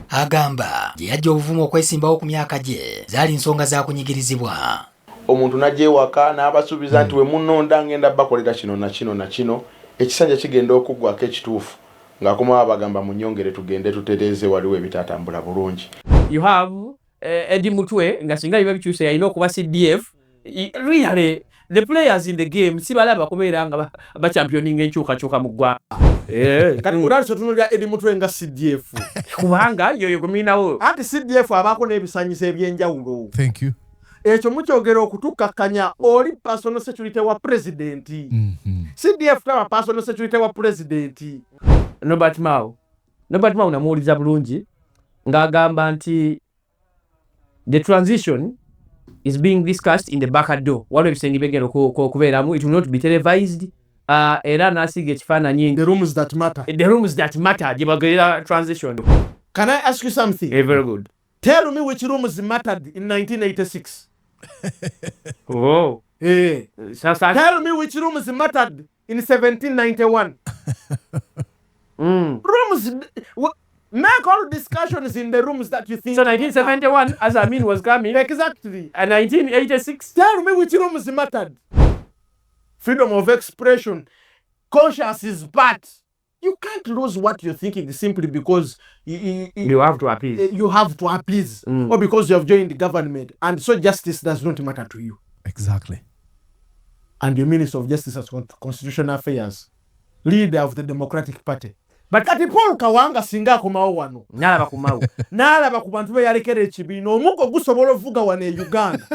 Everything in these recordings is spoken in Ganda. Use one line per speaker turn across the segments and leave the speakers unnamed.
Agamba yajja obuvumu okwesimbawo ku myaka gye zaali nsonga za kunyigirizibwa.
Omuntu najje waka n'abasuubiza nti we munnonda ngenda bakolera kino na kino na kino ekisanja kigenda okuggwako ekituufu ng'akomawo abagamba munyongere tugende tutereeze waliwo ebitatambula bulungi.
You have Eddie Mutwe nga singa biba bikyuse yalina okuba CDF. Really the players in the game si balaba kubeera nga bachampioninga enkyukakyuka mu ggwanga.
Kati kulaliso tunulira Eddie Mutwe nga CDF.
Kubanga yoyo guminawo.
Anti CDF abaako n'ebisanyuso eby'enjawulo.
Thank you.
Ekyo mukyogera okutukakkanya oli personal security wa president. CDF taba personal security wa president.
Robert Mao namuwuliza bulungi ng'agamba nti the transition is being discussed in the back door. Waliwo ebisenge byegenda okubeeramu. It will not be televised. Era n'asiga ekifaananyi.
The rooms that matter.
The rooms that matter. Gye bagerera transition.
Can I ask you something?
Very good.
Tell me which rooms mattered in 1986.
Oh.
Tell me which rooms mattered in 1791. Rooms. Make all discussions in the rooms that you think.
So 1971, as Amin was coming.
Exactly.
And 1986.
Tell me which rooms mattered. Freedom of expression. Conscience is bad. You can't lose what you're thinking simply because
you have to appease.
You have to appease. Or because you have joined the government. And so justice does not matter to you.
Exactly.
And the Minister of Justice and Constitutional Affairs, leader of the Democratic Party. But kati Paul Kawanga singa akomawo wano.
N'alaba kumawo.
N'alaba ku bantu be yalekera ekibiina omugo gusobola ovuga wano e Uganda.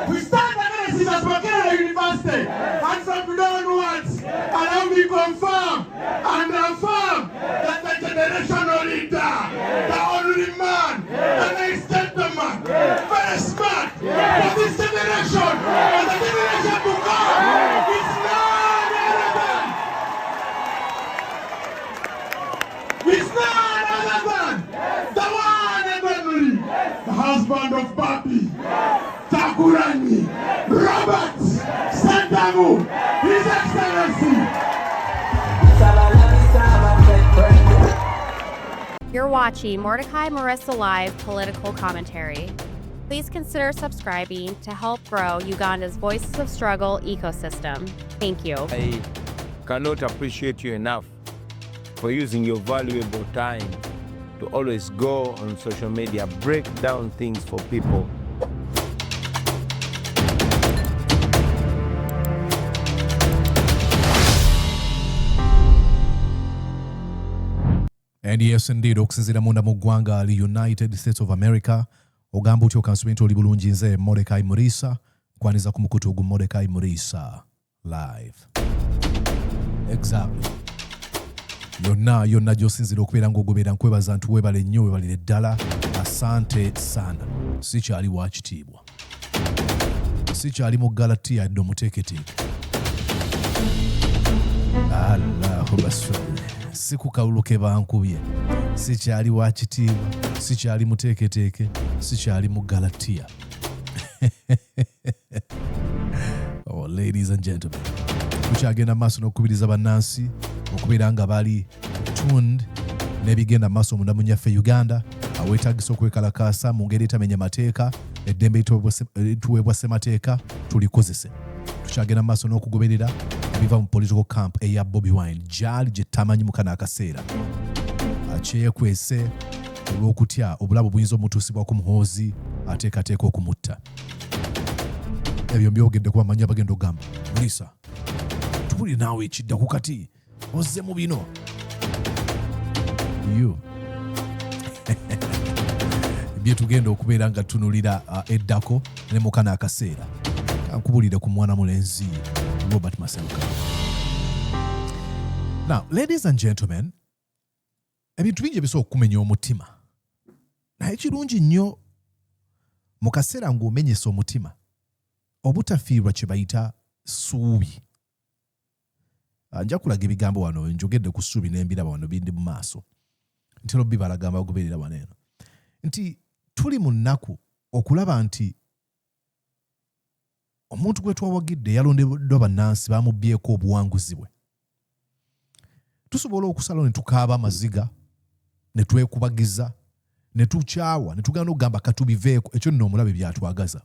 We start analysis at Makerere University, and from today onwards, allow me confirm and affirm that the generational leader, the only man, the next gentleman, very smart for this generation, and the generation to come, is none other than. Is none other than the one and only, the husband of Bobi. Takurani, Robert Maseruka, His Excellency.
You're watching Mordecai Marissa Live Political Commentary. Please consider subscribing to help grow Uganda's Voices of Struggle ecosystem. Thank you.
I cannot appreciate you enough for using your valuable time to always go on social media, break down things for people.
And yes, indeed, okusinzira munda mu ggwanga ali United States of America. Ogamba otyo kansubintu oli bulungi nze Mordecai Marissa. Kwaniza ku mukutu ogu Mordecai Marissa live. Exactly. Yonna gy'osinzira okubeera ng'ogoberera nkwebaza nti weebale nnyo weebalire ddala. Asante sana. Sikyali wa kitiibwa. Sikyali mu Galatiya yadde omuteeketeeke. Allahu basole. Sikukawuluke bankubye. Sikyali wa kitiibwa, sikyali muteeketeeke, sikyali mu Galatiya. Oh, ladies and gentlemen. Tukyagenda maaso n'okukubiriza bannansi okubeera nga bali tuned n'ebigenda maaso munda mu nnyaffe Uganda aweetaagisa okwekalakaasa mu ngeri etamenya mateeka eddembe lituweebwa ssemateeka tulikozese. Tukyagenda maaso n'okugoberera ebiva mu political camp eya Bobi Wine gyali gye tamanyi mu kano akaseera. Akyekwese olw'okutya obulabu buyinza omutuusibwa ku muhoozi ateekateeka okumutta. Ebyo mbyogedde kuba manyi abagenda okugamba. Marissa, tubuli naawe ekidda ku kati ozze mu bino. You. Bye tugenda okubeera nga tunulira eddako ne mu kano akaseera. Kankubulire ku mwana mulenzi Robert Maseruka. Now, ladies and gentlemen, ebintu bingi ebisobola okumenya omutima. Naye kirungi nnyo mu kaseera ng'omenyesa omutima obutafiirwa kye bayita ssuubi. Nja kulaga ebigambo wano njogedde ku ssuubi n'embiraba wano bindi mu maaso. Nti lobbi balagamba bagoberera wano eno. Nti tuli mu nnaku okulaba nti omuntu gwe twawagidde yalondeddwa bannansi bamubbyeko obuwanguzi bwe. Tusobola okusalawo ne tukaaba amaziga ne twekubagiza ne tukyawa ne tugenda okugamba katubiveeko ekyo nno omulabe byatwagaza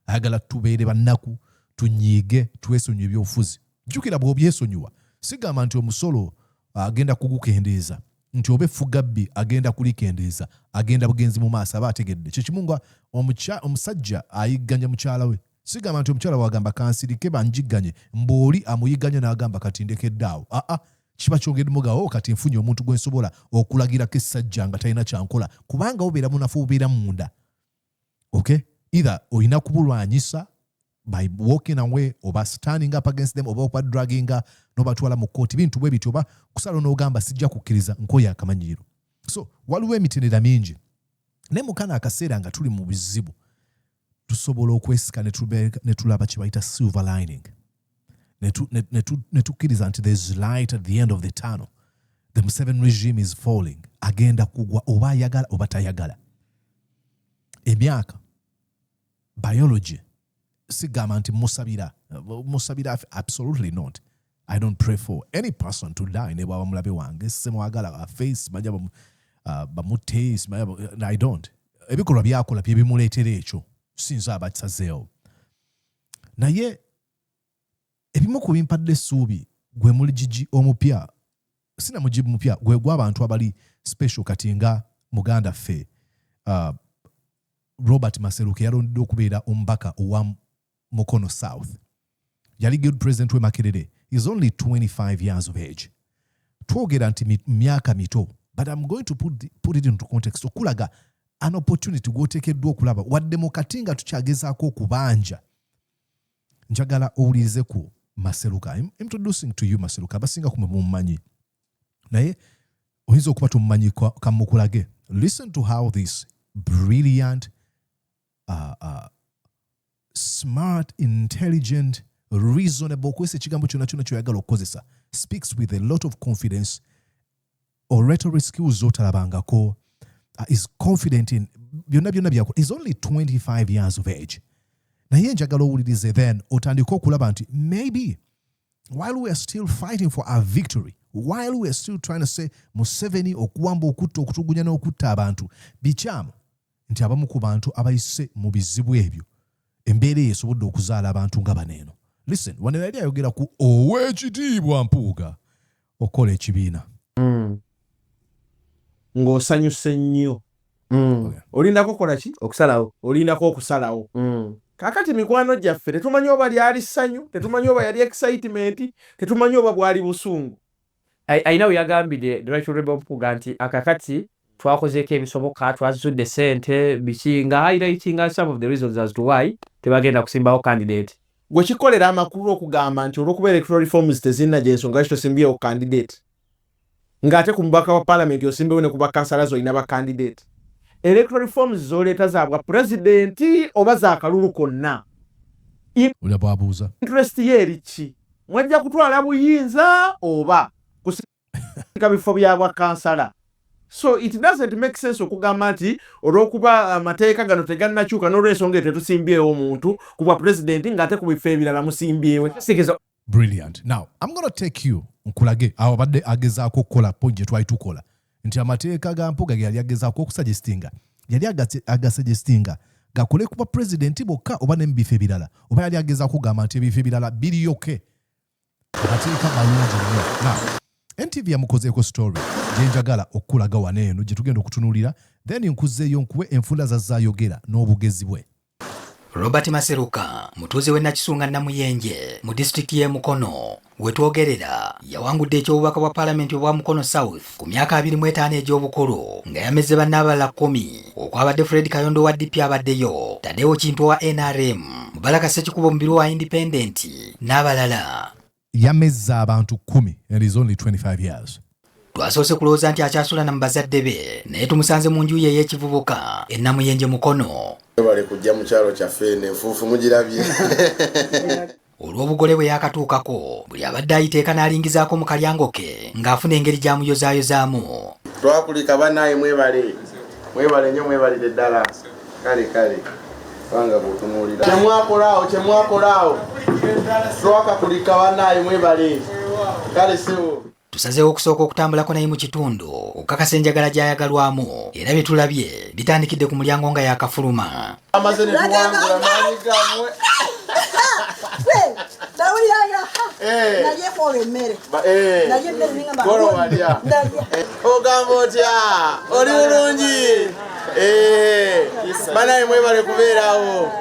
ayagala tubeere bannaku tunyiige twesonyiwe ebyobufuzi jjukira bw'obyesonyiwa sigamba nti omusolo agenda kugukendeeza nti oba effugabbi agenda kulikendeeza agenda bugenzi mu maaso aba ategedde kyekimu nga omusajja ayigganya mukyala we sigamba nti omukyala wagamba kansirike banjigganye mboli amuyigganye n'agamba kati ndekeddaawo kiba kyongeddemu kati nfunye omuntu gwe nsobola okulagirako essajja nga talina kyankola kubanga obeera munafu obeera munda okay either olina kubulwanyisa by walking away oba standing up against them oba okwa dragginga nobatwala mu kooti bintu bwe bityo oba kusala n'ogamba sijja kukkiriza nkoye akamanyiiro so waliwo emitendera mingi naye mukana akaseera nga tuli mu bizibu tusobola okwesika ne tulaba kye bayita silver lining ne tukkiriza nti there's light at the end of the tunnel the Museveni regime is falling agenda kugwa oba ayagala oba tayagala emyaka biology sigamba nti musabira absolutely not. I don't pray for any person to die ne bwaba mulabe wange semwagala face majja bamutaste I don't ebikolwa byakola bye bimuleetera ekyo sinza abakisazeewo naye ebimu ku bimpadde essuubi gwe muli jiji omupya sina mujibu mupya gwe gw'abantu abali special kati nga muganda ffe Robert Maseruka yalondeddwa okubeera omubaka owa Mukono South. Yali good president we Makerere. He's only 25 years of age. Twogera nti myaka mito. But I'm going to put it into context. Okulaga an opportunity gwoteekeddwa okulaba. Wadde mu katinga tukyagezaako okubanja. Njagala owulirize ku Maseruka. I'm introducing to you Maseruka. Abasinga kumwe mumumanyi. Naye oyinza okuba tumumanyi kamukulage. Listen to how this brilliant smart, intelligent, reasonable, kwese kigambo kyonna kyoyagala okukozesa, speaks with a lot of confidence, oratory skills zotalabangako, is confident in byonna byakola. Is only 25 years of age. Naye njagala owulirize then otandika okulaba nti maybe while we are still fighting for our victory, while we are still trying to say Museveni okuwamba okutta okutugunya n'okutta abantu bikyamu nti abamu ku bantu abayise mu bizibu ebyo embeera esobodde okuzaala abantu nga baneeno. Listen, wano yali ayogera ku ow'ekitiibwa Mpuuga okola ekibiina
ng'osanyuse nnyo olindako kola ki okusalawo olindako okusalawo kakati mikwano gyaffe tetumanyi oba lyali ssanyu tetumanyi oba yali excitement tetumanyi oba bwali busungu. Ayina we yagambidde the right honorable Mpuuga nti akakati twakozeeko ebisoboka twazudde ssente biki nga highlighting some of the reasons as to why tebagenda kusimbawo candidate. Gwe kikolera amakulu okugamba nti olw'okuba electoral reforms tezinna gyensonga lwaki tosimbyewo candidate ng'ate ku mubaka wa parliament osimbewo ne ku bakansala zolina ba candidate. Electoral reforms zoleeta za bwa pulezidenti oba za kalulu konna.
Olabwabuuza
Interest ye eri ki? Mwajja kutwala buyinza oba kusika bifo bya bwa kansala. So it doesn't make sense okugamba nti olw'okuba amateeka gano tegannakyuka n'olw'ensonga tetusimbyewo omuntu kuba pulezidenti ng'ate ku bifo ebirala musimbyewo.
Brilliant. Now, I'm going to take you nkulage awo badde agezaako okukola point gye twali tukola nti amateeka ga Mpuuga yali agezaako okusuggestinga yali agasuggestinga gakole kuba pulezidenti bokka oba n'ebifo ebirala oba yali agezaako okugamba nti ebifo ebirala biriyoke amateeka malungi nnyo. Now, NTV yamukozeeko story gye njagala okulaga waneeno gye tugenda okutunuulira then nkuzeeyo nkuwe enfunda zazaayogera n'obugezi bwe.
Robert Maseruka, mutuuze w'e Nakisunga Namuyenje mu disitulikiti y'e Mukono, wetwogerera yawangudde eky'obubaka bwa Parliament obwa Mukono South ku myaka 25 egy'obukulu nga yamezze bannaabala 10 okwabadde Fred Kayondo wa DP abaddeyo, Tadeo Kintu wa NRM, Mubaraka Ssekikubo Mubiru wa Independent n'abalala.
Yamezza abantu 10 and is only 25 years.
Twasoose kulowooza nti akyasula na mu bazadde be naye tumusanze mu nju ye ey'ekivubuka e Namuyenje Mukono.
Bale kujja mu kyalo kyaffe n'enfuufu mugirabye.
Olw'obugole bwe yakatuukako buli abadde ayiteeka n'alingizaako mu kalyango ke ng'afuna engeri gy'amuyozaayozaamu.
Twakulika bannaye mwebale nnyo mwebalire ddala kale banga bw'otunuulira kyemwakolaawo twakakulika bannaye mwebale kale sebo
tusazeewo okusooka okutambulako naye mu kitundu okukakasa enjagala gy'ayagalwamu era bye tulabye bitandikidde ku mulyango nga yakafuluma.
Amaze ne tuwangula maanyi gammwe. Ogamba otya oli bulungi banaye mwebale kubeerawo.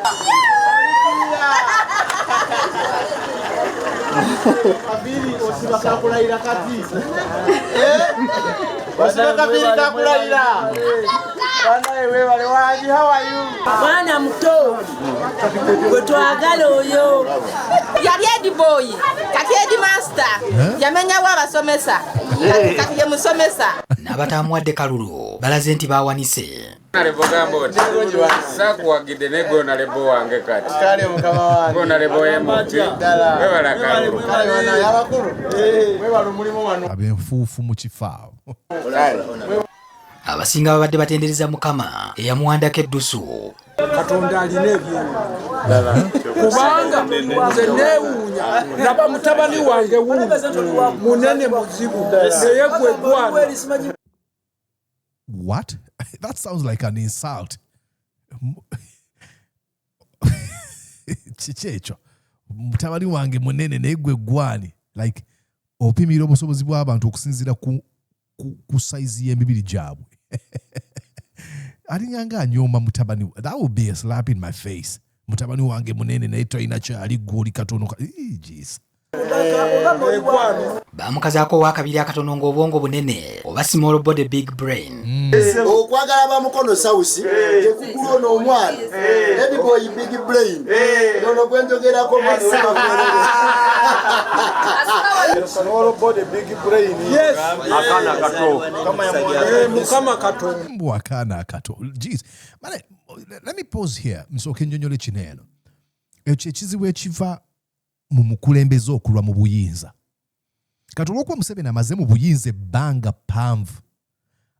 Kabiri osiba kakulayira kati osiba kabiri kakulayira banaye mwebale wangi. How are you?
Mwana muto gwe twagala oyo yali edi boy kati edi master yamenyawo abasomesa kati ye musomesa.
N'abatamuwadde kalulu balaze nti bawanise.
Sakuwagidde ne gona lebo wange kati.
Kale mukama wange.
Gona lebo yemuti. Webala kalulu.
Kale wana yabakulu. Webala omulimu wano.
Abenfuufu mu kifaawo.
Abasinga babadde batendereza Mukama eyamuwandako eddusu.
Katonda alina ebyewu kubanga nze neewuunya naba mutabani wange munene muzibu naye gwe gwana.
What? That sounds like an insult. Chichecho. Mutabani wange munene naye gwe gwani. Like opimira obusobozi bw'abantu okusinziira ku size y'emibiri gyabwe. Alinyanga anyoma mutabani. That would be a slap in my face. Mutabani wange munene naye toyina kyali gwoli katono. Jeez.
Bamukazaako wakabiri akatono ng'obwongo bunene oba small body big brain.
Okwagala ba Mukono South tekugula n'omwana heavy boy big brain nono gwenjogerako
Small body big brain.
Yes.
Akana kato.
Mukama kato.
Akana kato. Jeez. Mane, let me pause here. Msoke nnyonnyole kineno. Ekyo ekizibu ekiva mu mukulembeze okulwa mu buyinza. Kati olw'okuba Museveni amaze mu buyinza ebbanga ppanvu,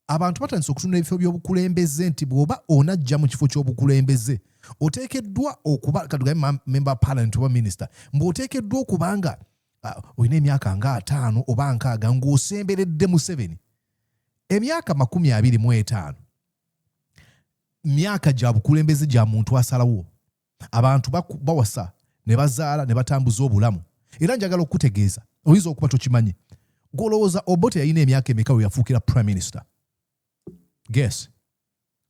abantu batandise okutunda ebifo by'obukulembeze nti bw'oba onajja mu kifo ky'obukulembeze oteekeddwa okuba katugambe member parliament oba minister mbw'oteekeddwa okubanga olina emyaka nga 5 oba 6 ng'osemberedde Museveni. Emyaka 25 myaka gya bukulembeze gya muntu asalawo. Abantu bawasa ne bazaala ne batambuza obulamu. Era njagala okutegeeza oyinza okuba tokimanyi. Golowooza Obote yalina emyaka emeka we yafuukira prime minister? Guess.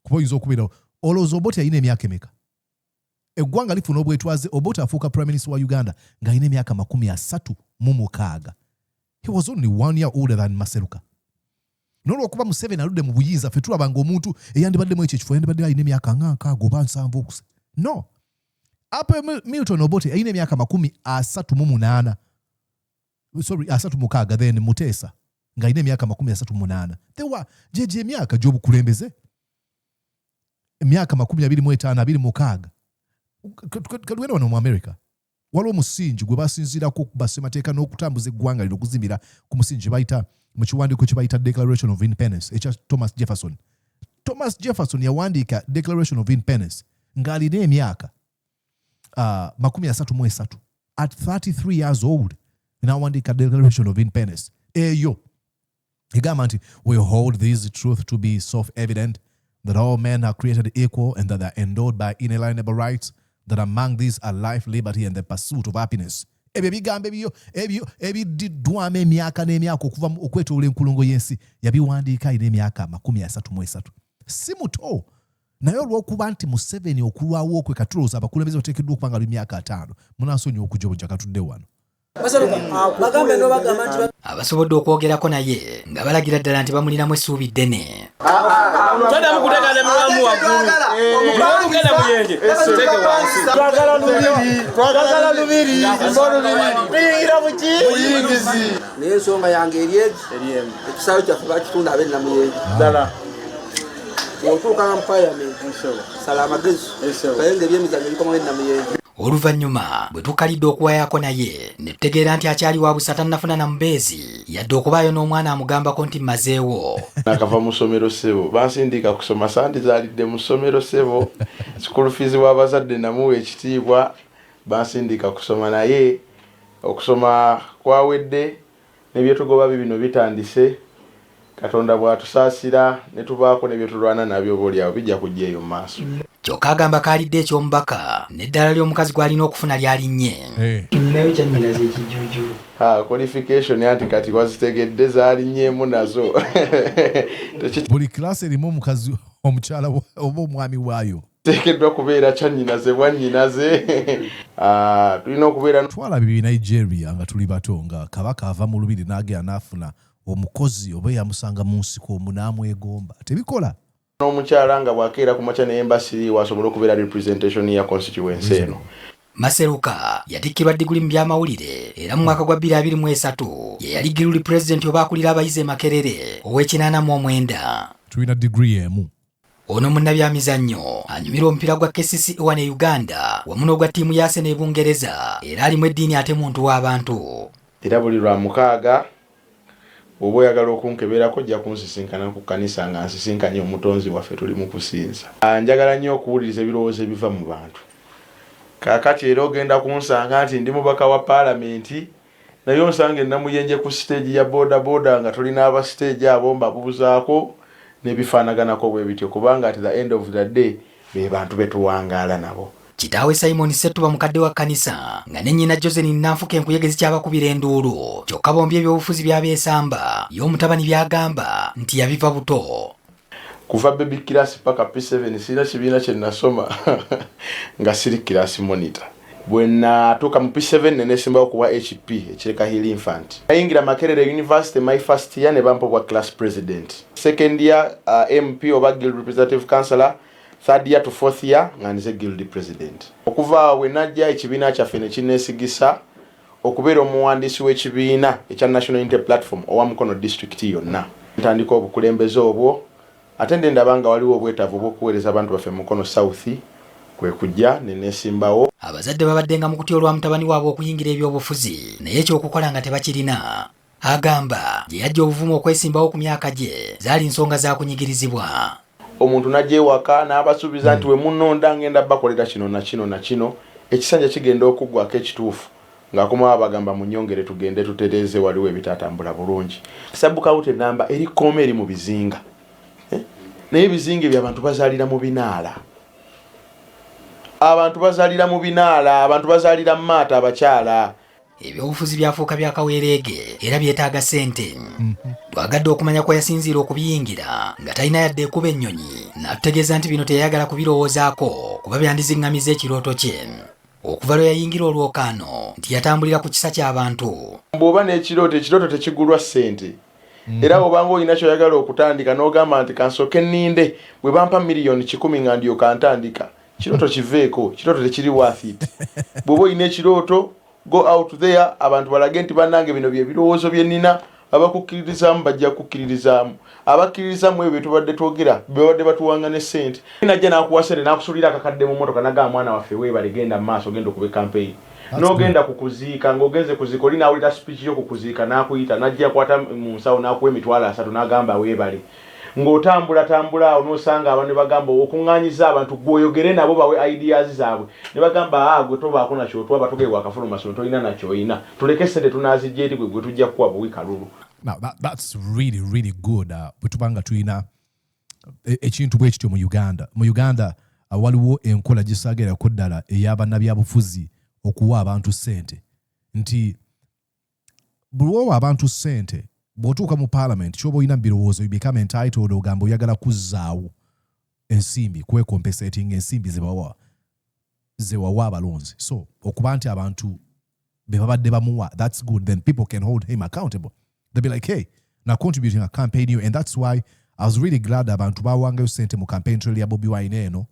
Kuba oyinza okubeera olowooza Obote yalina emyaka emeka? Eggwanga lifuna obwetwaze Obote afuuka prime minister wa Uganda ng'alina emyaka 36. He was only 1 year older than Maseruka. N'olw'okuba Museveni aludde mu buyinza ffe tulaba ng'omuntu eyandibaddemu ekyo ekifo yandibadde alina emyaka 6 oba 7 okuse. No. Apa Milton Obote yalina emyaka 38. Sorry, 36 then Mutesa ng'alina emyaka 38. Tewa jeje emyaka gy'obukulembeze. Emyaka 25, 26. Kalwena wano mu America. Waliwo omusingi gwe basinziirako basemateeka n'okutambuza eggwanga lino okuzimbira ku musingi bayita mu kiwandiiko kye bayita Declaration of Independence ekya Thomas Jefferson. Thomas Jefferson yawandiika Declaration of Independence ng'alina emyaka 33. At 33 years old, n'awandiika Declaration of Independence. Eyo egamba nti we hold this truth to be self-evident that all men are created equal and that they are endowed by inalienable rights, that among these are life, liberty, and the pursuit of happiness. Ebyo bigambo ebyo ebiddwamu emyaka n'emyaka okuva okwetoola enkulungo y'ensi yabiwandiika alina emyaka 33. Si muto. Naye olw'okuba nti Museveni okulwawo okwe katulowooza abakulembeze bateekeddwa okuba nga emyaka 5 munaasonyiwa okujja katudde wano.
Abasobodde okwogerako naye nga balagira ddala nti bamulinamu essuubi ddene.
Twadamu kuteeka ne mulamu waggulu. Olugenda muyenge.
Twagala lubiri. Biyingira mu ki? Buyingizi.
naye ensonga yange eri ekisaawe kyaffe bakitunda abe namuyenge
ddala.
otuuka mu parliament sala amagezi naye ng'ebyemizannyo bikomawo namuyenge.
Oluvannyuma bwe tukalidde okuwayako naye ne tutegeera nti akyali wa busa tannafuna na mbeezi yadde okubaayo n'omwana amugambako nti mmazeewo.
Nakava mu ssomero ssebo bansindika kusoma sandizaalidde mu ssomero ssebo school fees w'abazadde namuwa ekitiibwa bansindika kusoma naye okusoma kwawedde nebyetugoba bibino bitandise Katonda bwatusaasira ne tubaako nebyetulwana nabyo bolyawo bijja kujja eyo maaso.
Kyokka agamba kaalidde eky'omubaka n'eddala ly'omukazi gw'alina okufuna lyalinnye.
Ninayo kyannyinaze ekijuju.
Qualification anti kati wazitegedde zaalinnyeemu nazo.
Buli class erimu omukazi omukyala oba omwami waayo.
Teekeddwa kubeera kyannyinaze bwannyinaze. Tulina okubeera
twalabye Nigeria nga tuli bato nga kabaka ava mu lubiri n'agenda n'afuna omukozi oba yamusanga mu nsiko munamwegomba tebikola
n'omukyala nga bwakeera ku makya ne embassy wasobola okubeera representation ya constituency eno.
Maseruka yatikkirwa diguli mu byamawulire era mu mwaka gwa 2023 ye yali giruli president oba akulira abayizi Makerere ow'E89.
tulina degree emu.
Ono munnabyamizannyo anyumirwa omupiira gwa KCC wane Uganda wamu n'ogwa ttiimu ya Arsenal e Bungereza era alimu eddiini ate muntu w'abantu.
Era buli lwa mukaaga oba oyagala okunkeberako ojja kunsisinkana ku kkanisa nga nsisinkanye omutonzi waffe tuli mu kusinza. Njagala nnyo okuwuliriza ebirowoozo ebiva mu bantu. Kaakati era ogenda kunsanga nti ndi mubaka wa paalamenti naye onsanga Namuyenje ku stage ya boda nga tulina aba stage abo mbabuuzaako n'ebifaanaganako bwe bityo kubanga at the end of the day be bantu betuwangaala nabo.
Kitaawe Simon Setuba mukadde wa kanisa nga ne nnyina Josephine Nanfuke enkuyegezi ky'abakubira enduulu kyokka bombi ebyobufuzi by'abeesamba y'omutabani byagamba nti yabiva buto.
Kuva baby class paka P7 sina kibiina kye nasoma nga siri class monitor. Bwe natuuka mu P7 ne nesimbawo kuwa HP ekireka Hill Infant. Nayingira Makerere University my first year ne bampa bwa class president. Second year MP oba guild representative councillor. Third year to fourth year nga nze guild president. Okuva we najja ekibiina kyaffe ne kinneesigisa okubeera omuwandiisi w'ekibiina ekya National Unity Platform owa Mukono district yonna. Ntandika obukulembeze obwo ate ndaba nga waliwo obwetaavu bw'okuweereza abantu baffe Mukono South kwe kujja ne neesimbawo.
Abazadde babaddenga mu kutya olwa mutabani waabwe okuyingira ebyobufuzi naye ekyokukola nga tebakirina. Agamba gye yajja obuvumu okwesimbawo ku myaka gye zaali nsonga za kunyigirizibwa.
Omuntu najje waka n'abasuubiza nti we munnonda ngenda bakolera kino na kino na kino ekisanja kigenda okuggwako ekituufu ng'akomawo abagamba munyongere tugende tutereeze waliwo ebitatambula bulungi. Sabukawute namba eri kooma eri mu bizinga naye ebizinga by'abantu bazaalira mu binaala. Abantu bazaalira mu binaala, abantu bazaalira mu maata abakyala.
Ebyobufuzi byafuuka byakaweereege era byetaaga ssente. Twagadde okumanya kwa yasinziira okubiyingira nga talina yadde ekuba ennyonyi n'atutegeeza nti bino teyayagala kubirowoozaako kuba byandiziŋŋamiza ekirooto kye. Okuva lwe yayingira olwokaano nti yatambulira ku kisa ky'abantu.
Bw'oba n'ekirooto tekigulwa ssente. Era obanga olina kyoyagala okutandika n'ogamba nti kansooke nninde bwe bampa miliyoni 10 nga ndyoka ntandika. Kirooto kiveeko, kirooto tekiri worth it. Bw'oba olina ekirooto go out there abantu balage nti bannange bino bye birowoozo bye nnina abakukkiririzaamu bajja kukkiririzaamu abakkiririzaamu ebyo tubadde twogera babadde batuwanga ne ssente. Najja n'akuwa ssente n'akusulira akakadde mu mmotoka n'agamba mwana waffe weebale genda mu maaso genda okuba campaign. N'ogenda kukuziika ng'ogenze kuziika oli n'awulira speech y'okukuziika n'akuyita n'ajja akwata mu nsawo n'akuwa $3 n'agamba weebale. Ng'otambula onosanga abantu ne bagamba okuŋŋaanyiza abantu gwoyogere nabo bawe ideas zaabwe ne bagamba gwe tobaako nakyo twaba tugeewa akafuluma sono tolina nakyo oyina tuleke ssente tunaazijja eri gwe tujja kukuwa buwi kalulu.
Now that's really good. Bwe tubanga tulina ekintu bwe kityo mu Uganda. Mu Uganda waliwo enkola gisaagerako ddala ey'abannabyabufuzi okuwa abantu ssente nti buli wowa abantu ssente bw'otuuka mu parliament kyoba olina mu birowoozo you become entitled ogamba oyagala kuzzaawo ensimbi kwecompensating ensimbi zewawa abalonzi. So okuba nti abantu be babadde bamuwa that's good, then people can hold him accountable. They'll be like, hey, now contributing a campaign you, and that's why I was really glad abantu bawangayo ssente mu campaign trail ya Bobi Wine eno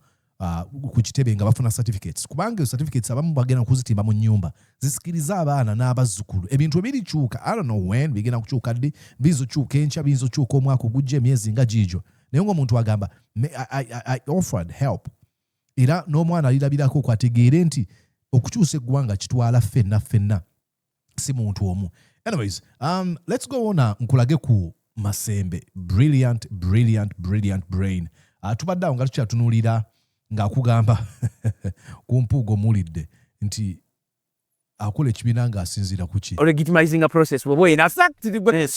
ku kitebe nga bafuna certificates. Kubanga certificates abamu bagenda kuzitimba mu nnyumba zisikiriza abaana n'abazzukulu ebintu ebirikyuka. I don't know when bigenda kukyuka ddi, bizokyuka enkya, bizokyuka omwaka ogujja emyezi nga giijo. Naye ng'omuntu agamba I offered help. Era n'omwana alirabirako kwategeere nti okukyusa eggwanga kitwala ffenna si muntu omu. Anyways, let's go on nkulage ku Masembe. Brilliant brain. Tubadde awo nga tukyatunuulira ng'akugamba ku mpuugo mulidde nti akola ekibiina ng'asinziira ku ki?
Legitimizing a process. Bwe ina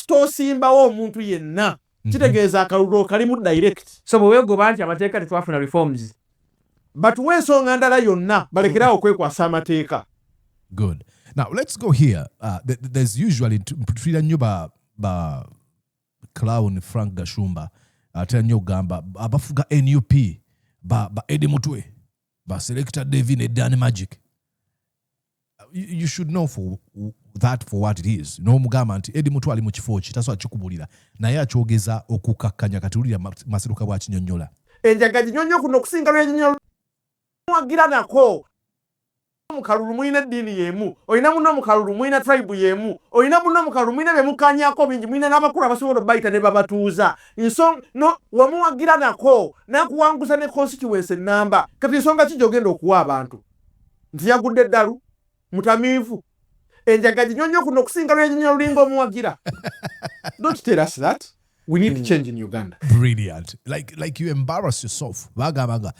tosimbawo omuntu yenna. Kitegeeza akalulu kalimu direct.
So bwe weegoba nti amateeka tetwafuna reforms.
But w'ensonga ndala yonna balekerawo okwekwasa amateeka.
Good. Now let's go here. There's usually mpulira nnyo ba clown Frank Gashumba atera nnyo ogamba abafuga NUP ba Eddie Mutwe ba selector David ne Dan Magic. You should know for what it is. No mugamba nti Eddie Mutwe ali mu kifo ki tasobola kikubulira naye akyogeza okukakkanya katulira Maseruka bwa kinyonnyola.
Enjaga ginyonnyo kuno okusinga lw'ekinyonnyola mwagira nako. Mukalulu mwina dini yemu, oyina muno mukalulu mwina tribe yemu, oyina muno mukalulu mwina bemukanyako bingi, mwina n'abakulu abasobola bayita ne babatuuza. No wamuwagira nako nakuwanguza ne constituency namba. Kati nsonga ki gy'ogenda okuwa abantu? Nti yagudde eddalu mutamiivu. Enjaga ginyonnyo kuno okusinga lw'ekinyonnyola lulinga omuwagira. Don't tell us that. We need to change in Uganda.
Brilliant. Like you embarrass yourself. Bagamba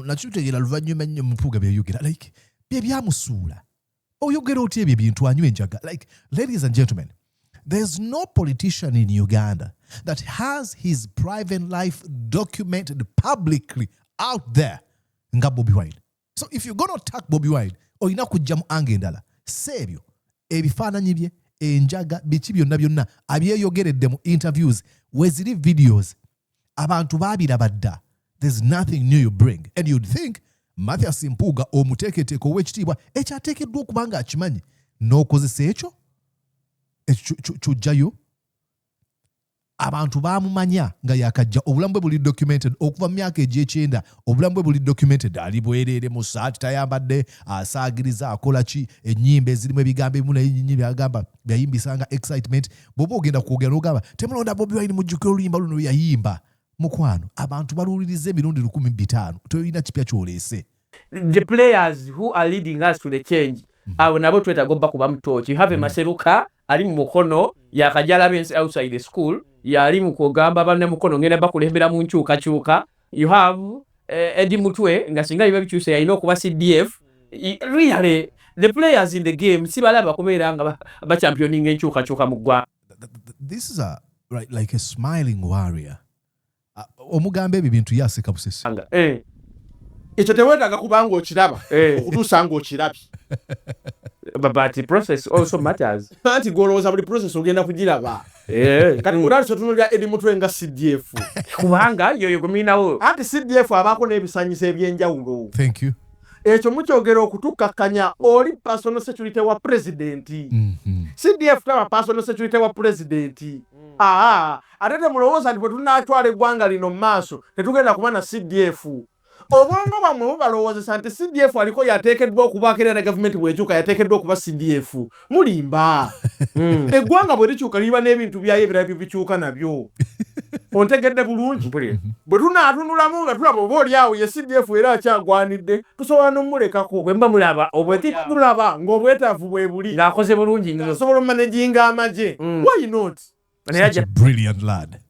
nakitegera luvannyuma nnyo mupuga byeyogera like bye byamusuula oyogera otya ebyo ebintu anywa enjaga. Like, ladies and gentlemen, there's no politician in Uganda that has his private life documented publicly out there nga Bobi Wine. So if you're going to attack Bobi Wine oyina kujja mu ange endala sebyo ebifaananyi bye enjaga biki byonna abyeyogeredde mu interviews weziri videos abantu baabiraba dda. There's nothing new you bring. And you'd think Mathias Mpuga omuteeketeeko ow'ekitiibwa ekyateekeddwa okuba nga akimanyi n'okozesa ekyo ky'ojjayo abantu baamumanya nga yakajja obulamu bwe buli documented okuva mu myaka egy'ekyenda obulamu bwe buli documented ali bwereere mu saati tayambadde asaagiriza akola ki ennyimba ezirimu ebigambo ebimu naye nnyinyi byagamba byayimbisanga excitement bw'oba ogenda kwogera n'ogamba temulonda Bobi Wine mujjukira oluyimba luno yayimba. Mukwano abantu baluuliriza emirundi 1500 toyina kipya kyoleese.
The players who are leading us to the change abo nabo twetaaga obba kuba mutoki. You have a Maseruka ali mu Mukono yakajala bensi outside the school yali mu kugamba banne Mukono ngenda bakulembera mu nkyukakyuka. You have Eddie Mutwe nga singa biba bikyuse yalina okuba CDF. Really the players in the game si balaba kubeera nga ba championing enkyukakyuka mu ggwanga.
This is like a smiling warrior. Omugambe ebyo bintu yaseka busesi.
Ekyo teweetaaga kubanga okiraba okutuusa nga okirabye.
But the process also matters.
Anti golowooza buli process ogenda kugiraba. Kati ng'olali sotunulira Eddie Mutwe nga CDF.
Kubanga yoyo guminawo.
Anti CDF abaako n'ebisanyisa eby'enjawulo.
Thank you.
Ekyo mukyogera okutukakkanya oli personal security wa president. CDF taba personal security wa president. Ate temulowooza nti bwe tunaatwala eggwanga lino mu maaso tetugenda kuba na CDF. Obwongo bwamwe bubalowoozesa nti CDF aliko yateekeddwa okubaako era ne gavumenti bw'ekyuka yateekeddwa okuba CDF. Mulimba. Eggwanga bwe likyuka liba n'ebintu byayo ebirala bikyuka nabyo. Ontegedde bulungi. Bwe tunaatunulamu nga tulaba oba oli awo ye CDF era akyagwanidde tusobola n'omulekako.
Bwe mba mulaba
tulaba ng'obwetaavu bwe buli
ng'akoze bulungi
asobola omanaginga amagye. Why not?
Such a brilliant lad.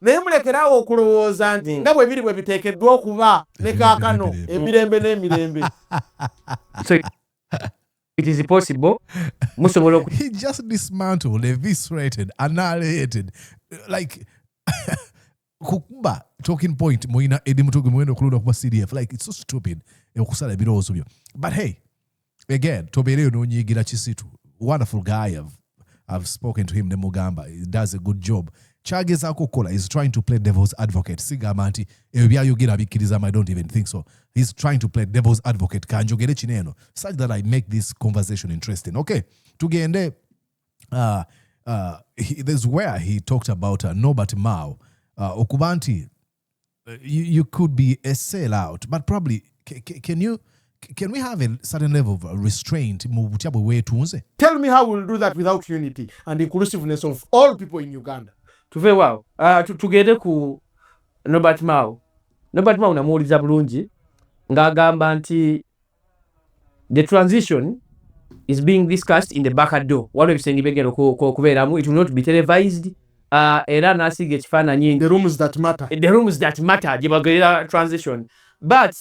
Naye mulekerawo okulowooza nti nga bwe biri bwe biteekeddwa okuba ne kaakano emirembe n'emirembe.
So it is possible.
He just dismantled, eviscerated, annihilated. Like kukumba talking point moina Eddie Mutwe mwendo kulunda kuba CDF. Like it's so stupid okusala ebirowoozo byo. But hey, again, tobereyo n'onyiigira kisitu. Wonderful guy. I've spoken to him, Nemugamba. He does a good job. Chagezaako kola is trying to play devil's advocate. Sigamba nti ebyayogera bikkirizamu, I don't even think so. He's trying to play devil's advocate. Kanjogere kineno such that I make this conversation interesting. Okay, tugende. There's where he talked about Robert Mao. Okubanti, you could be a sellout, but probably can we have a certain level of restraint?
Tell me how we'll do that without unity and inclusiveness of all people in Uganda.
Tuve wow. Tugende ku Robert Mao. Robert Mao namuwuliza bulungi ng'agamba nti the transition is being discussed in the back door. Waliwo ebisenge byegenda okubeeramu. It will not be televised. Era n'asiga ekifaananyi.
The rooms that matter.
The rooms that matter. Gye bagerera transition. But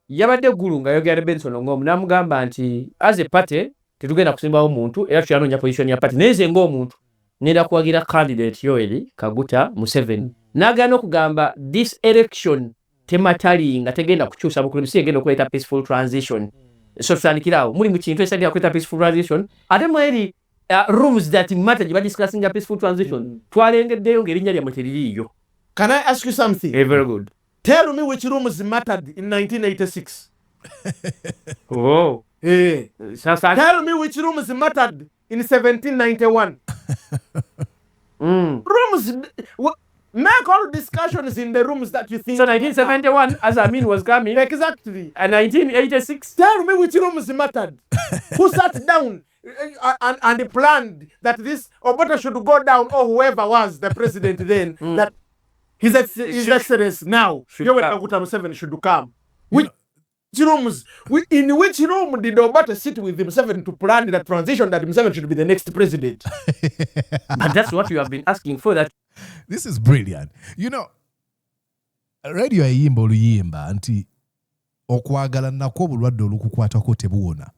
yabadde eggulu nga yogera Benson Ngom n'amugamba nti as a party tetugenda kusimbawo muntu era tuyanoonya position ya party naye nze ng'omuntu ngenda kuwagira candidate Yoweri Kaguta Museveni n'agaana okugamba this election tematali nga tegenda kukyusa bukulembeze egenda okuleeta peaceful transition so tutandikirawo muli mu kintu ekitandika kuleeta peaceful transition ate mweri rooms that matter gye badiscussinga peaceful transition twalengeddeyo ng'erinnya lyamwe teririiyo.
Can I ask you something?
Very good.
Tell me which rooms mattered in 1986.
Oh.
Tell me which rooms mattered in 1791. Rooms. Make all discussions in the rooms that you think.
So 1971, as Amin was coming.
Exactly.
And 1986.
Tell me which rooms mattered. Who sat down and planned that this Obote should go down, or whoever was the president then, that His Excellency now, Yoweri Kaguta Museveni should come. In which room did Obote sit with Museveni to plan the transition that Museveni should be the next president?
But that's what you have been asking for. That
this is brilliant. You know, radio eyimba oluyimba nti okwagala nakwo obulwadde olukukwatako tebuwona.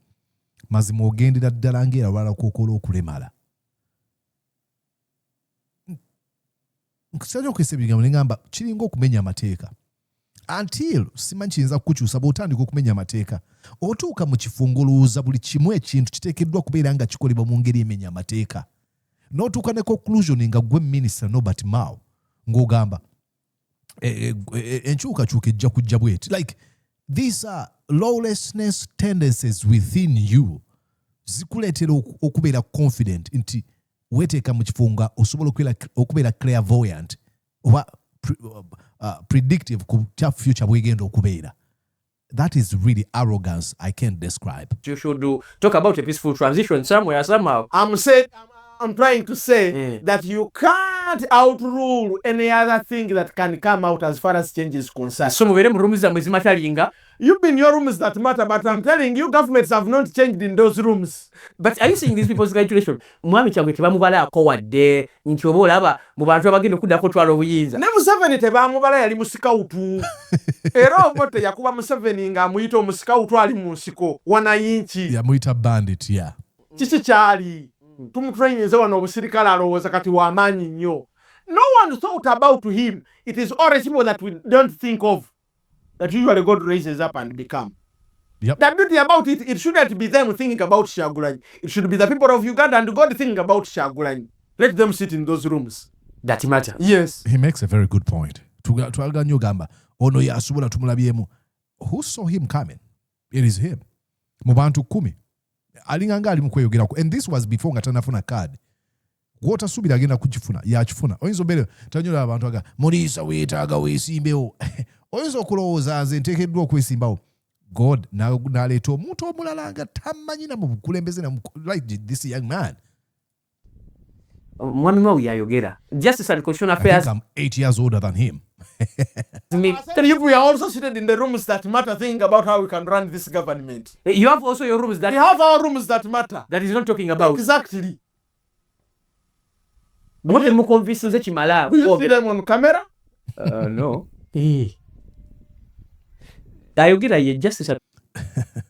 Mazima ogendera ddala ng'era lwala kwokola okulemala. Nkusajja okwesa ebigambo ne ngamba kiringa okumenya amateeka. Until simanyi kiyinza kukukyusa bw'otandika okumenya amateeka. Otuuka mu kifungo olowooza buli kimu ekintu kiteekeddwa kubeera nga kikolebwa mu ngeri emenya amateeka. N'otuuka ne conclusion nga gwe Minisita Robert Mao ng'ogamba enkyukakyuka ejja kujja bweti. Like, these are lawlessness tendencies within you. Zikuleetera okubeera confident nti weteeka mu kifunga osobola okubeera clairvoyant oba predictive ku kya future bwegenda okubeera. That is really arrogance I can't describe.
You should talk about a peaceful transition somewhere, somehow.
I'm trying to say that you can't outrule any other thing that can come out as far as change is concerned.
So mubere mu rooms zamwe zimatalinga.
You've been your rooms that matter, but I'm telling you, governments have not changed in those rooms.
But are you seeing these people's calculation? Mwami kyabwe tebamubala akowadde nti oba olaba mu bantu abagenda okuddako twala obuyinza.
Ne Museveni tebamubala yali musikawutu. Era Obote yakuba Museveni nga amuyita omusikawutu ali mu nsiko wanayinki.
Yamuyita bandit, yeah.
Kiki kyali. Tumutrainze wano obusirikale alowooza kati w'amaanyi nnyo. No one thought about him. It is always people that we don't think of that usually God raises up and become.
Yep.
The beauty about it, it shouldn't be them thinking about Kyagulanyi. It should be the people of Uganda and God thinking about Kyagulanyi. Let them sit in those rooms.
That matter.
Yes.
He makes a very good point. Twagala nnyo gamba ono yasobola tumulabyemu. Who saw him coming? It is him. Mu bantu 10. Alinganga ali mu kweyogerako. And this was before nga tanafuna card. Gw'otasuubira agenda kukifuna yakifuna. Oyinza obeera tanyola abantu aga muliisa weetaaga weesimbewo. Oyinza okulowooza nze nteekeddwa okwesimbawo. God n'aleeta omuntu omulala nga tamanyi na mu bukulembeze like this young man.
Mwami Mao yayogera. Justice and Constitutional Affairs.
I think I'm 8 years older than him.
Then we are also seated in the rooms that matter, thinking about how we can run this government.
You have also your rooms that...
We have our rooms that matter.
That is not talking about.
Exactly.
What the mukonviso chimala?
Will you see them on camera?
No. Ayogera ye Justice and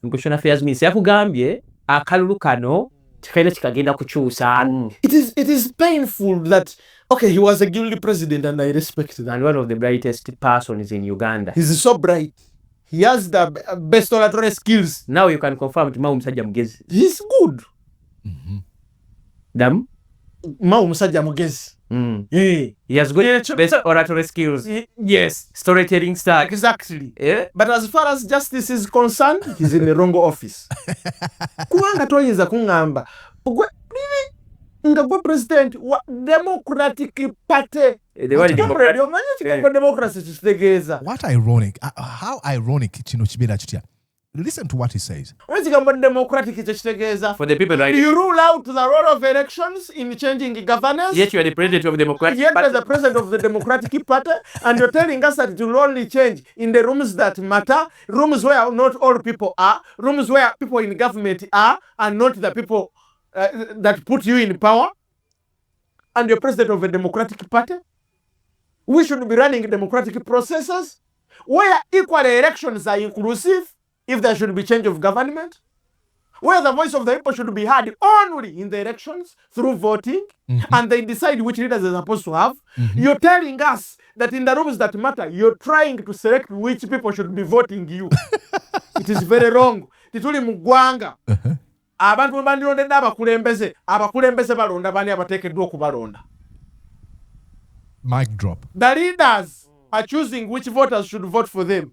Constitutional Affairs means yakugambye akalulu kano tikaina kikagenda kukyusa.
It is painful that okay, he was a guilty president and I respect that.
And one of the brightest persons in Uganda.
He's so bright. He has the best oratory skills.
Now you can confirm that Mao Musajja Mugezi.
He's good.
Dam?
Mao Musajja Mugezi.
He has good best oratory skills.
Yes.
Storytelling style.
Exactly. But as far as justice is concerned, he's in the wrong office. Kubanga toyinza kungamba. Nga gwe president wa Democratic Party. Democracy kitegeeza.
What ironic. How ironic kino kibeera kitya. Listen to what he says.
For the people, right?
You rule out the role of elections in changing governance.
Yet you are the president of the Democratic
Party.
Yet
the president of the Democratic Party. And you're telling us that it will only change in the rooms that matter, rooms where not all people are, rooms where people in government are, and not the people that put you in power. And you're president of a Democratic Party. We should be running democratic processes. where equal elections are inclusive, if there should be change of government, where the voice of the people should be heard only in the elections through voting, and they decide which leaders they're supposed to have. You're telling us that in the rooms that matter, you're trying to select which people should be voting you. It is very wrong. Tituli mugwanga. Abantu bandilonde abakulembeze balonda bani abateekeddwa okubalonda.
Mic drop.
The leaders are choosing which voters should vote for them.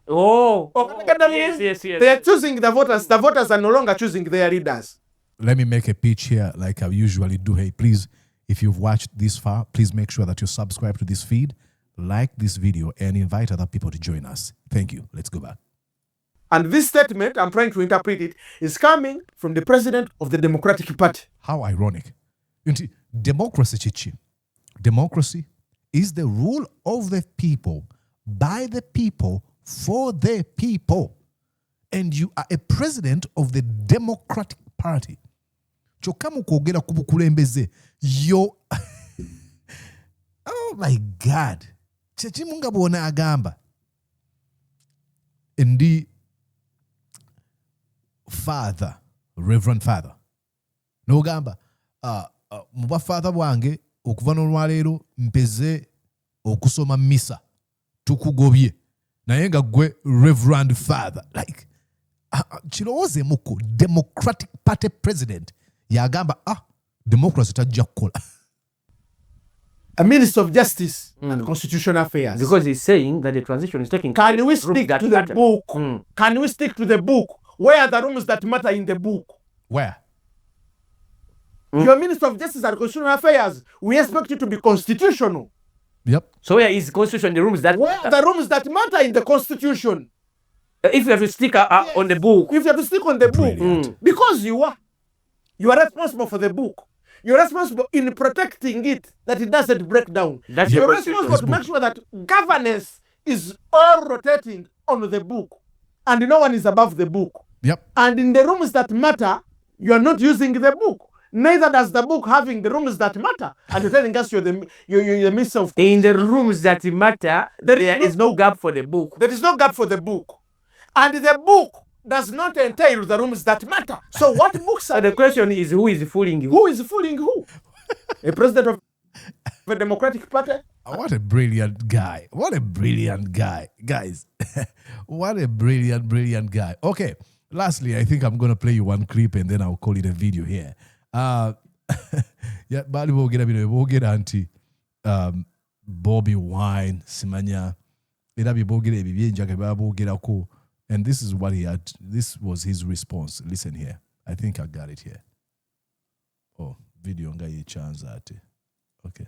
Yes.
They are choosing the voters. The voters are no longer choosing their leaders.
Let me make a pitch here like I usually do. Hey, please, if you've watched this far, please make sure that you subscribe to this feed, like this video, and invite other people to join us. Thank you. Let's go back.
And this statement, I'm trying to interpret it, is coming from the president of the Democratic Party.
How ironic. Democracy, Chichi. Democracy is the rule of the people, by the people, for the people. And you are a president of the Democratic Party. Chokamu kogera kubukulembeze. Yo. Oh my God. Chechi munga bona agamba. Ndi father, Reverend Father. No gamba. Muba father wange okuva n'olwaleero mpeze okusoma misa tukugobye. Naye nga gwe Reverend Father. Like, kirowooze muko Democratic Party president yagamba democracy tajja kukola.
A Minister of Justice and Constitutional Affairs.
Because he's saying that the transition is taking.
Can we stick to the book? Can we stick to the book? Where are the rooms that matter in the book?
Where?
You're Minister of Justice and Constitutional Affairs. We expect you to be constitutional.
Yep.
So where is constitution? The rooms that
where are the rooms that matter in the constitution?
If you have to stick on the book.
If you have to stick on the book. Because you are responsible for the book. You're responsible in protecting it, that it doesn't break down. You're responsible to make sure that governance is all rotating on the book. And no one is above the book.
Yep.
And in the rooms that matter, you are not using the book. Neither does the book having the rooms that matter. And you're telling us you're the minister of...
In the rooms that matter, there is no gap for the book.
There is no gap for the book. And the book does not entail the rooms that matter. So what books are...
The question is, who is fooling you?
Who is fooling who? A president of the Democratic Party?
What a brilliant guy. What a brilliant guy. Guys, what a brilliant guy. Okay, lastly, I think I'm going to play you one clip and then I'll call it a video here. Yeah, bali bogera anti Bobi wine simanya era bibogera ebibyenja ke babogerako, and this is what he had. This was his response. Listen here. I think I got it here. Oh, video nga ye chance ate. Okay.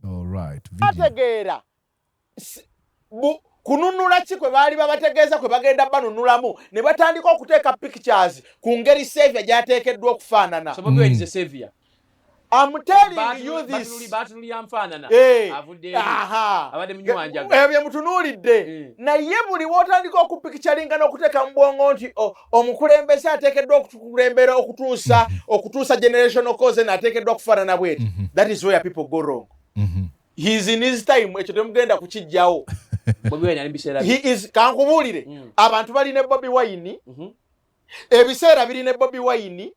All right.
Video. Kununula ki kwe baali babategeeza kwe bagenda banunulamu ne batandika okuteeka pictures ku ngeri savior gy'ateekeddwa okufaanana.
So Bobi is a savior.
I'm telling you this. Ebyo mutunuulidde. Naye buli w'otandika okupicturinga n'okuteeka mu bwongo nti omukulembeze ateekeddwa okukulembera okutuusa generational cause n'ateekeddwa okufaanana bweti. That is where people go wrong. He is in his time, ekyo temugenda kukijjawo. He is kankubuulire. Abantu bali ne Bobi Wine. Ebiseera biri ne Bobi Wine.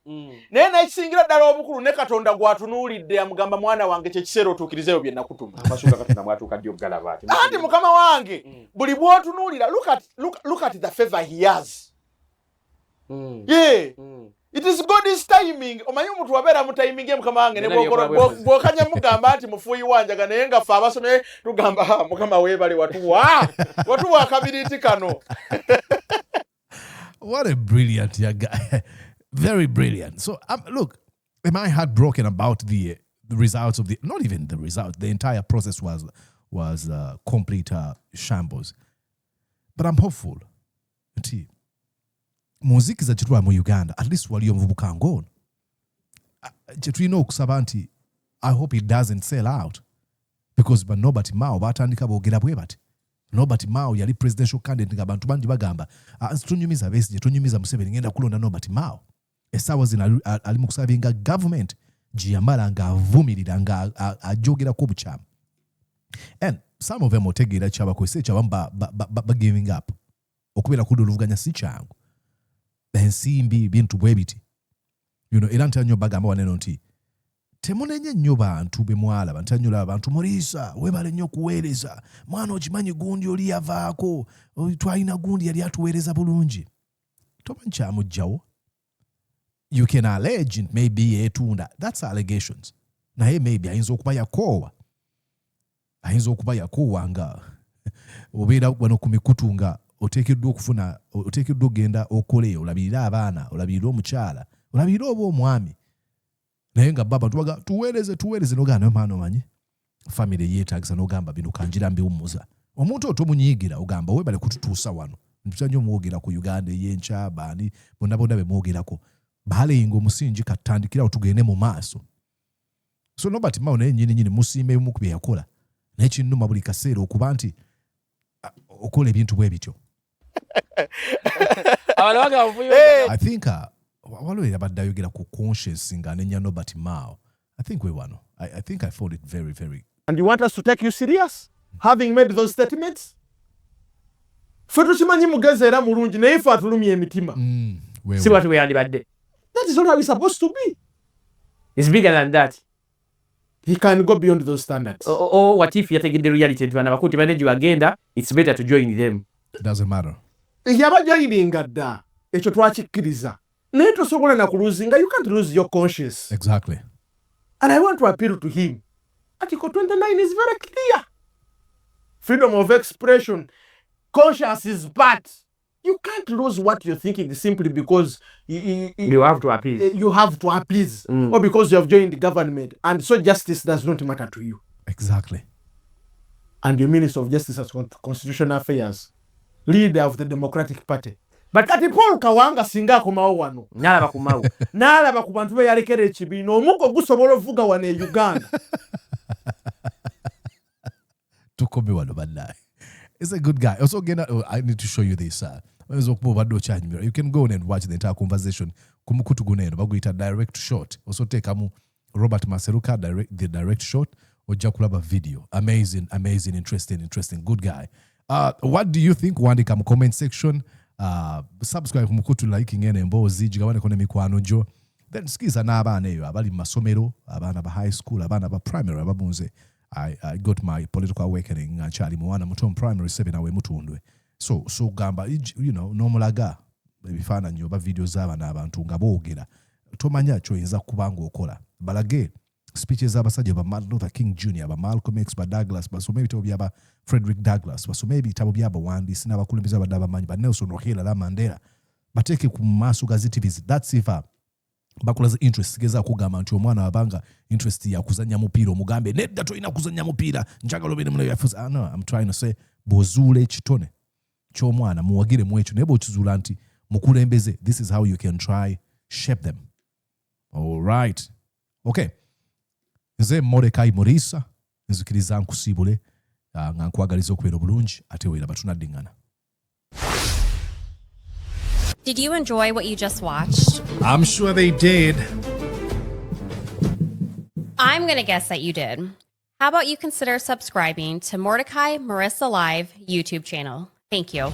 Naye n'ekisingira ddala obukulu ne Katonda gwatunuulidde amugamba mwana wange kyekiseera otuukirizeyo bye nakutuma.
Amasuka Katonda mwatuuka ddyo galaba ati.
Ati mukama wange buli bw'otunuulira look at the favor he has. Yeah. It is God's timing. Omanyi omuntu wabeera mu timing ye mukama wange ne bw'okanya mugamba nti mufuuyi wanjaga naye nga ffe abasome tugamba mukama weebale watuwa akabiriiti kano.
What a brilliant young guy. Very brilliant. So, look, my heart broken about the results of not even the result. The entire process was complete shambles. But I'm hopeful. Muziki za chitwa mu Uganda, at least waliyo mvubuka ngono. Chetulina okusaba nti, I hope it doesn't sell out. Because nobody mao batandika boogera bwe bati. Nobody mao yali presidential candidate nga bantu bangi bagamba tunyumiza Besigye, tunyumiza Museveni, ngenda kulonda nobody mao. Esawa zina ali mu kusavinga government giyamala nga avumirira nga ajogera ku bukyama. And some of them otegeera kyabakozesa ekyabamu ba giving up okubeera kuduluvuganya si kyangu ensimbi bintu bwe biti era nti nnyo bagamba waneno nti temunenye nnyo bantu bemwalaba nti nnyo abantu Muriisa webale nnyo kuweereza mwana okimanyi gundi oli yavaako twalina gundi yali atuweereza bulungi tomanyi kyamugjawo you can allege maybe etunda that's allegations naye maybe ayinza okuba yakoowa nga obeera wano ku mikutu nga oteekeddwa ogenda okole olabirire abaana olabirire omukyala olabirire oba omwami naye nga baba tuweereze nogaana maana omanyi family yeetaagisa nogamba bino kanjira mbiwummuza omuntu otomunyiigira ogamba webale kututuusa wano ntutanye omwogera ku Uganda ey'enkya baani bonna bemwogerako balayinga omusingi katandikirawo tugende mu maaso so Robert Mao naye nyini musiime mu kubye yakola naye kinnuma buli kaseera okuba nti okola ebintu bwe bityo I think waliwo abadde ayogera ku conscience nga nenya Robert Mao I think we wano I think I found it very very
and you want us to take you serious having made those statements ffe tukimanyi mugezi era mulungi naye ffe atulumya emitima
si watu weyandibadde
that is not how it's supposed to be.
It's bigger than that.
He can go beyond those standards.
Or what if yategedde reality nti bana bakuti baneji bagenda it's better to join them.
It doesn't matter.
Yaba joininga dda ekyo twakikkiriza naye tosobola na kuluzinga you can't lose your conscience.
Exactly.
And I want to appeal to him. Article 29 is very clear. Freedom of expression. Conscience is bad. You can't lose what you're thinking simply because
you have to appease.
You have to appease. Or because you have joined the government. And so justice does not matter to you.
Exactly.
And the Minister of Justice and Constitutional Affairs, leader of the Democratic Party. But kati Paul Kawanga singa akomawo wano.
Nalaba kumawo.
Nalaba ku bantu be yalekera ekibiina omuko gusobola ovuga wano e Uganda.
Tukome wano bannaye. He's a good guy. Also, again, I need to show you this. You can go and watch the entire conversation. Kumukutu guneno baguyita direct shot. Also take Robert Maseruka the direct shot or Jakulaba video. Amazing, interesting. Good guy. What do you think? Wandika mu comment section. Subscribe kumukutu like ngene mbozi jigawane kone mikwano jo. Then skiza n'abaana eyo abali mu masomero, abaana ba high school, abaana ba primary ababunze. I got my political awakening nchali mwana mutom primary 7 awe mutundwe. So gamba nomulaga ebifana nyo ba videos z'abaana abantu nga boogera tomanya kyoyinza kubanga okola balage speeches z'abasajja ba Martin Luther King Jr. ba Malcolm X ba Douglas basome ebitabo byaba Frederick Douglas basome ebitabo byaba wandiisi n'abakulembeze abadde abamanyi ba Nelson Mandela Mandela bateeke ku maaso ga ZTV. That's if bakulaza interest geza kugamba nti omwana wabanga interest ya kuzanya mupiira omugambe nedda toyina kuzanya mupiira njagala obere muno yafuza. No, I'm trying to say bozule kitone ky'omwana muwagire mu ekyo naye bw'okizuula nti mukulembeze, this is how you can try shape them. All right. Okay. Nze Mordecai Muriisa nzikiriza nkusiibule nga nkwagaliza okubeera obulungi ate weeraba tunaddingana.
Did you enjoy what you just watched?
I'm sure they did.
I'm going to guess that you did. How about you consider subscribing to Mordecai Marissa Live YouTube channel? Thank you.